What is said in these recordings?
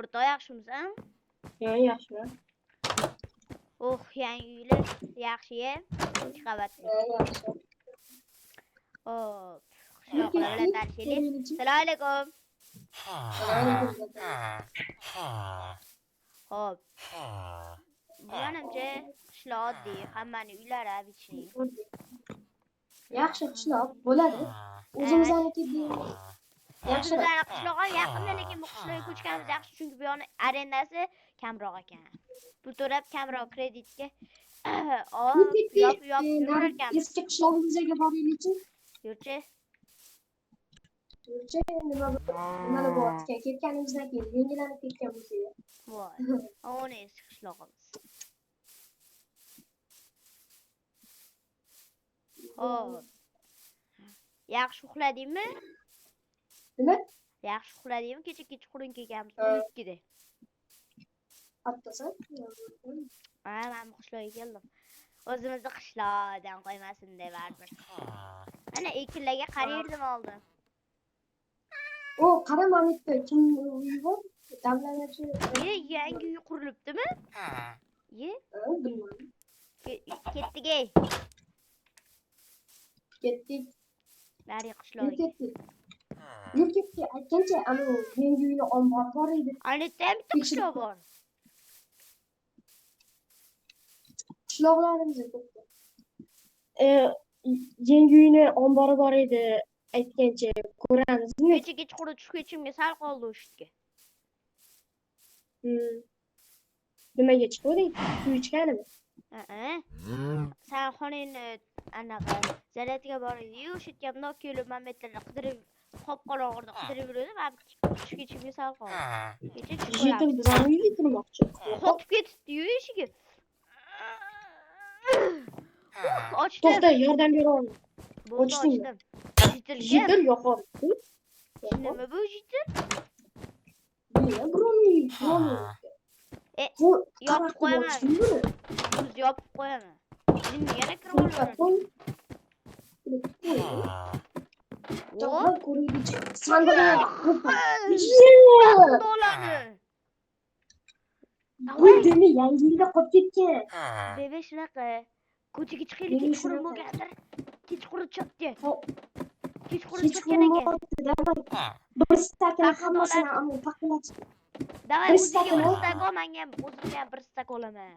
o'rtoq yaxshimisan? Yaxshi. Oh, yangi uylar yaxshi-ya. Ikki qavatli. Yaxshi. Hop. Qishloqlar bilan tanishaylik. Assalomu alaykum. Hop. Bu menimcha qishloq oddiy, hammaning uylari обычный. Yaxshi qishloq bo'ladi. O'zimizniki yaxshi. O'zimizning qishlog'a yaqinda, lekin bu qishloqqa ko'chganimiz yaxshi, chunki bu yoqning arendasi kamroq ekan. Pul to'lab kamroq kreditga yurar ekan. Eski qishlog'imizga boraylikchi. Yurchi. Nima bo'lyapti? Ketganimizdan keyin yangilanib ketgan bo'lsa. Voy. Ona eski qishlog'imiz. Hop. Yaxshi uxladingmi? Nima? Yaxshi uxladingmi? Kecha kechqurun kelganmiz 12 da. Attasa? Men qishloqqa keldim. O'zimizni qishloqdan qo'ymasin deb baribir. Ana ekinlarga qarayirdim oldin. O, qara Mamitda kim uyi bor? Damlanachi. Yangi uy qurilibdimi? Bilmadim. Ketdik. Ketdik. Nari qishloqqa. Ketdik. Yurtga aytgancha, ana yangi uyni ombor bor edi. Anetda ham bitta qishloq bor. Qishloqlarimiz ko'p. Yangi uyni ombori bor edi. Aytgancha ko'ramizmi? Kecha kechqurun tushib ketishimga sal qoldi o'shitga. Nimaga chiqding? Suv ichganimi? Sen xonangni anaqa zaryadga bordi-yu, o'shitga bundoq kelib Mametlarni qidirib, qop-qorong'ida qidirib yurdim, men tushib ketishimga sal qoldi. Kecha chiqib Yetim bizani uyga kirmoqchi. Qotib ketibdi-yu eshigiga. Ochdim. To'xta, yordam bera olmayman. Ochdim. Jitir yo'qoldi. Nima bu jitir? Broni. Yopib qo'yaman. Biz yopib qo'yaman. Jinni yana kirib oladi. To'g'ri ko'raylik. Sandiqni bo'ladi. Bu demi yangi yilda qolib ketgan. Bebe shunaqa. Ko'chaga chiqaylik, kechqurun bo'lgandir. Kechqurun chopdi. Kechqurun chopgan ekan. Bir stakan hammasini ammo paxtalatib. Davay, o'ziga bir stakon, menga ham o'zimga ham bir stak olaman.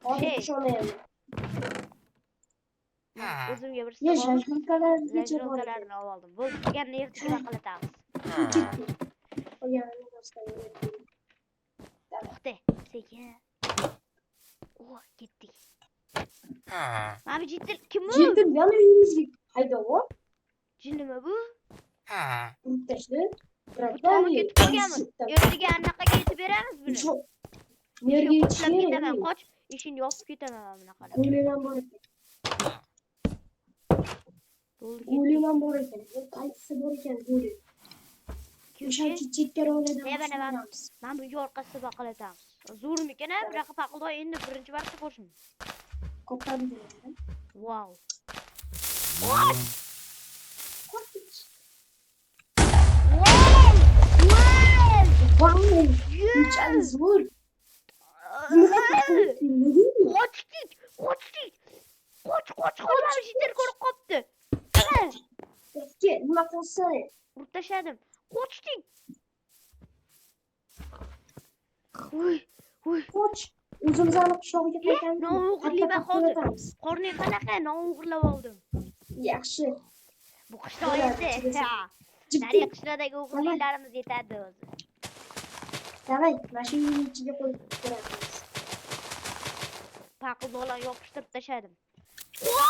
Hozir tushamayman. O'zimga bir stak olaman. Jajjolkalargacha Jajjolkalarni oldim. Bu deganni ertaga qilatamiz. To'xta, sekin. O, ketdik. Mana bu jitil kim bu? Jitil yana uyimizga haydab. Jinnimi bu? Urib tashla. To'g'ri ketib qolganmiz. Ertaga anaqa ketib beramiz buni. Nerga yetishmayman. Qoch, ishini yopib ketaman mana bunaqalar. O'ylayman bor ekan. O'ylayman bor ekan. Qaysisi bor ekan o'ylay. O'shancha chekkara o'yladim. Men bu yorqasida baqalatamiz. Zo'rmikan a? Bunaqa paqildoy endi birinchi marta ko'rishim. Ko'padi. Wow. Wow! Bunchalik zo'r. Qochdik. Qoch, mana jitir ko'rib qopti. Nima qilsa? Urib tashladim. Qochdik. Voy. Qoch. O'zimizni qishlog'iga qaytamiz. No'g'irlayman hozir. Qorning qanaqa? No'g'irlab oldim. Yaxshi. Bu qishloq edi. Nari qishloqdagi o'g'illarimiz yetadi o'zi. Davay, mashinaning ichiga qo'yib ko'ramiz. Paqildoqlarni yopishtirib tashladim.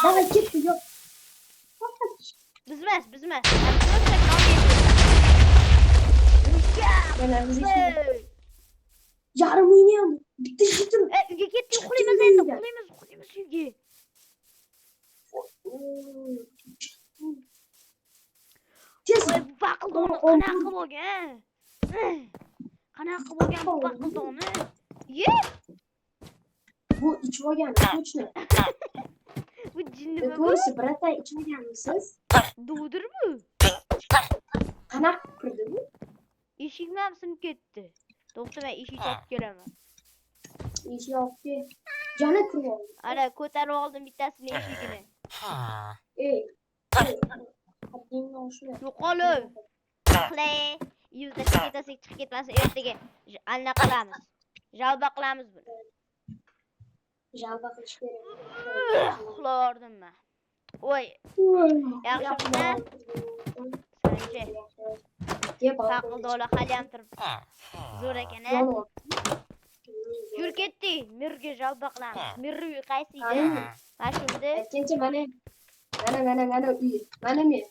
Davay, ketdi, yo'q. Bizmas. Yarim uyni ham bitta jitim. Uyga ketdik, uxlaymiz endi, uxlaymiz uyga. Tez paqildoqni qanaqa bo'lgan? Qanaqa bo'lgan bu paqildoqni? Bu ichib olgan, точно. Bu jinnimi bu? To'g'risi, brata ichib olganmisiz? Duvdir bu? Qanaqa kirdi bu? Eshikni ham sinib ketdi. To'xta, men eshik topib kelaman. Eshik yopdi. Yana kirib oldi. Ana ko'tarib oldim bittasini eshigini. Ey. Haddingni oshma. Yo'qolib. Qilay. Yuzda chiqib ketasak chiqib ketmasa ertaga anna qilamiz. Jalba qilamiz buni. Jalba qilish kerak. Uxlayordim men. Voy, yaxshimda? Sanchi. Faqildola hali ham turib. Zo'r ekan-a. Yur ketdik. Mirga jalba qilamiz. Mirri uy qaysi edi? Mana shunda. Aytgancha mana uy. Mana men.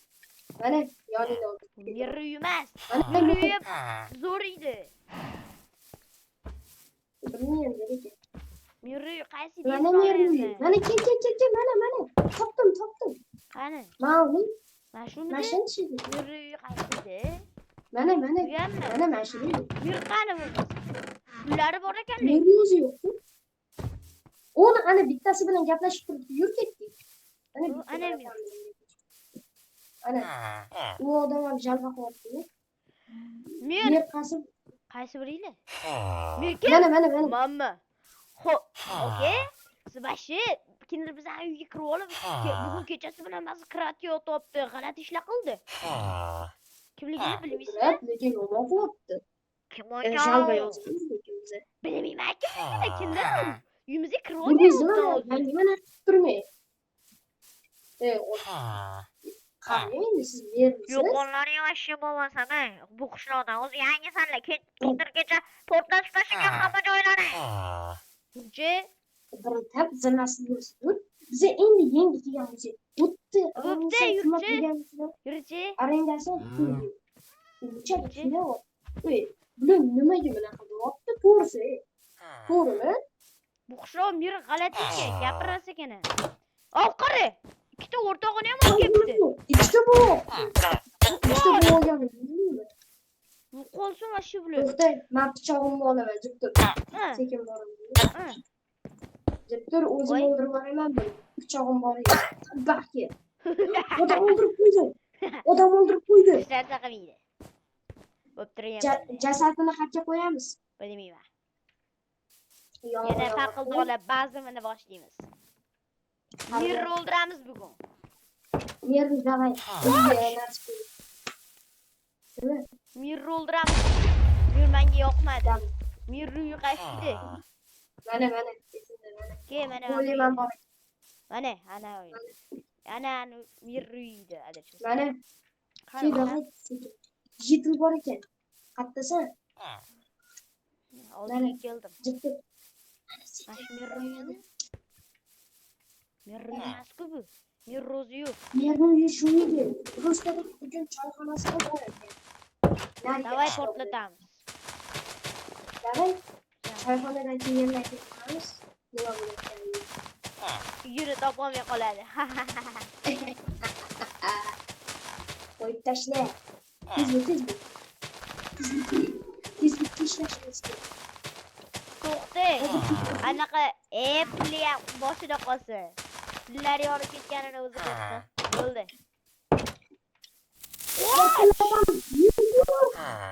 Mana yoningda o'tir. Mirri uy emas. Mana Mirri uy zo'r edi. Bilmayman lekin. Mirri uy qaysi edi? Mana Mirri uy. Mana kel mana. Topdim. Qani? Ma'lum. Mana shumi? Mashina chidi. Mirri uy qaysi edi? Mana. Uyammi? Mana mashina. Mir qani bu? Uylari bor ekan. Mirri o'zi yo'q-ku. Onu ana bittasi bilan gaplashib turibdi. Yur ketdik. Ana Ana. U odam ham jalba qilyapti. Mir qaysi biri edi? Mir kim? Mana. Mamma. Xo'p, okey. Sibashi, kimdir bizning uyga kirib olib, bugun kechasi bilan biz kratyo topdi, g'alati ishlar qildi. Kimligini bilmaysizmi? Lekin nima qilyapti? Kim Jalba o'sha? yozibmiz lekin biza. Bilmayman kimdir. Uyimizga kirib Bilmaysizmi? olgan. Men nima turmay. Qarang endi siz bermisiz? Yo'qonlar yoshi bo'lmasa-da, bu qishloqda o'zi yangi sanlar kecha portlash tashlagan hamma joylari. Buncha Birintab zimmasini biza endi yangi kelganmiz. O'tdi. yurchi. Arendasi buncha kilo. Bular nimaga bunaqa qilyapti? To'g'risi. To'g'rimi? Bu qishloq mir g'alati ekan, gapirasa ekan. Oqiri. Ikkita o'rtog'ini ham olib kelibdi. Ikkita bu olgan. Qolsin va shu bilan. To'xta, men pichog'imni olaman, jib tur. Sekin boraman. Jib tur, o'zim o'ldirib yuboraman buni. Pichog'im bor edi. Baxti. Odam o'ldirib qo'ydi. Ishlarsa qilmaydi. Bo'ptiryapman. Jasadini qayerga qo'yamiz? Bilmayman. Yana faqildolar ba'zimini boshlaymiz. Mirni o'ldiramiz bugun. Mirni davay. Mirni o'ldiramiz. Mir menga yoqmadi. Mirni uyi qaysi? Mana. Ke mana. O'ylayman bor. Mana, ana uy. Ana Mirni uyida adashib. Mana. Yetil bor ekan. Qattasan? Oldiga keldim. Jibdi. Mirni emas-ku bu. Mirni o'zi yo'q. Mirni uyi shu edi. Rustada bugun choyxonasida bor ekan. Davay portlatamiz. Davay. Choyxonadan kiyimlar ketamiz. Nima bo'layotgan? Yuri topolmay qoladi. Qo'yib tashla. Tezlik. Ishlashimiz kerak. To'xta. Anaqa puli ham boshida qolsa. Pullari yorib ketganini o'zi ko'rsa. Bo'ldi.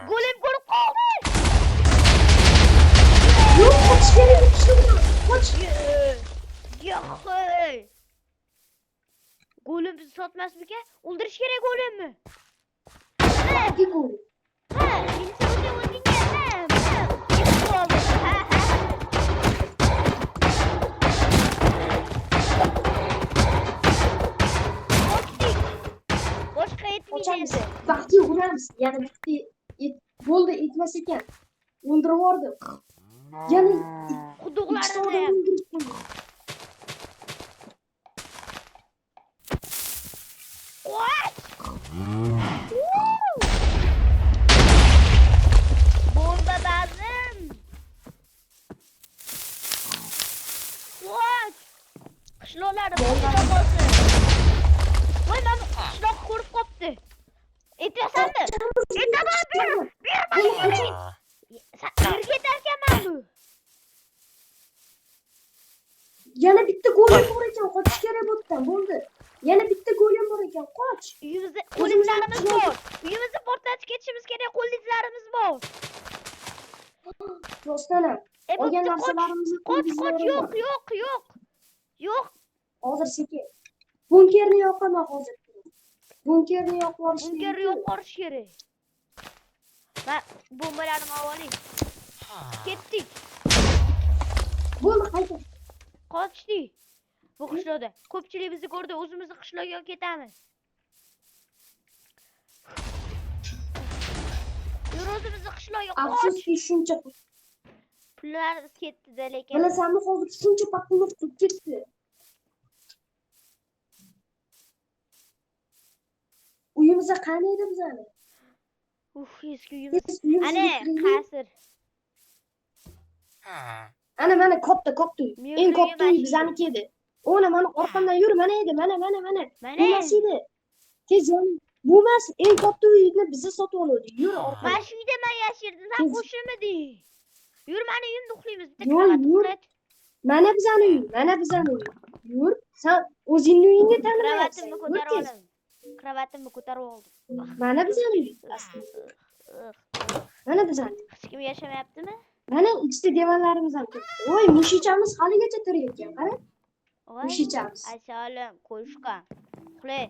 Go'lim ko'rib qoldi. Yo'q, qoch kerak. Qoch. Yo'q. Go'lim bizni sotmasmikan? O'ldirish kerak go'limni. Ikki go'l. Vaqtga uramiz. Yana bitta bo'ldi, etmas ekan. O'ldirib yubordim. Yana quduqlarini bomba bazim. Qishloqlari boshida qolsin. Voy, men qishloq ko'rib qopti. Aytasanmi? Aytaman, berma. Yerga ketarkanman bu. Yana bitta go'lim bor ekan, qochish kerak bo'pti. Bo'ldi. Yana bitta go'lim bor ekan, qoch. Uyimizda qo'lizlarimiz bor. Uyimizni portlatib ketishimiz kerak, qo'lizlarimiz bor. Do'stlarim, olgan bo'pti, narsalarimizni qoch, bizlarga yo'q, yo'q, yo'q. Yo'q, hozir sekin. Bunkerni yoqaman hozir. Bunkerni yoqib yuborish bunker kerak. yo'q qorish kerak. Men bombalarni olayım. Ketdik. Bo'ldi, qayta. Qochdik. Bu qishloqda. Ko'pchilik bizni ko'rdi, o'zimizni qishloqqa ketamiz. Yur o'zimizni qishloqqa qoch. Afsuski shuncha Pullarimiz ketdi-da, lekin. bilasanmi, hozir shuncha pulni qilib ketdi. Uyimizga qani edi bizani? Eski uyimiz. Uyimizga Ana, kiring. qasr. Ana mana katta uy. Men Eng uyim katta uy ashula. bizaniki edi. Ona mana orqamdan yur, mana edi, mana. Mana. Emas edi. Tez yon. Bu emas, eng katta uyni biza sotib oldik. Yur orqadan. Mana shu uyda men yashirdim, sen Tez. qo'shilmading. Yur, meni uyimda uxlaymiz. Bitta Yo'q, kravat yur. uxlat. Mana bizani uy, mana bizani uy. Yur, sen o'zingni uyingni tanimayapsan. Kravatimni Yur ko'tarib tez. oldim. Kravatimni ko'tarib oldim. Mana bizani uy. Mana bizani. Hech kim yashamayaptimi? Mana ikkita devorlarimiz ham ketdi. Voy, mushichamiz haligacha turayotgan, qara. Voy. Mushichamiz. Assalom, qo'shqan. Uxlay.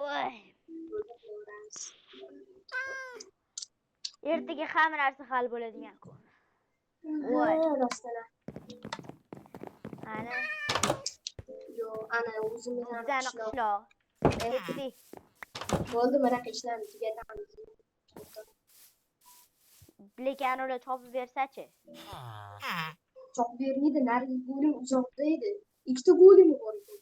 Voy. Ertaga hamma narsa hal bo'ladigan-ku. Voy. Do'stlar. Ana, Yo, ana o'zimizni bizani qishloq. Ketdik. bo'ldi, mana ishlarni tugatamiz. Lekin ular topib bersa-chi? Chop bermaydi, narigi go'lim uzoqda edi. Ikkita go'limi bor edi.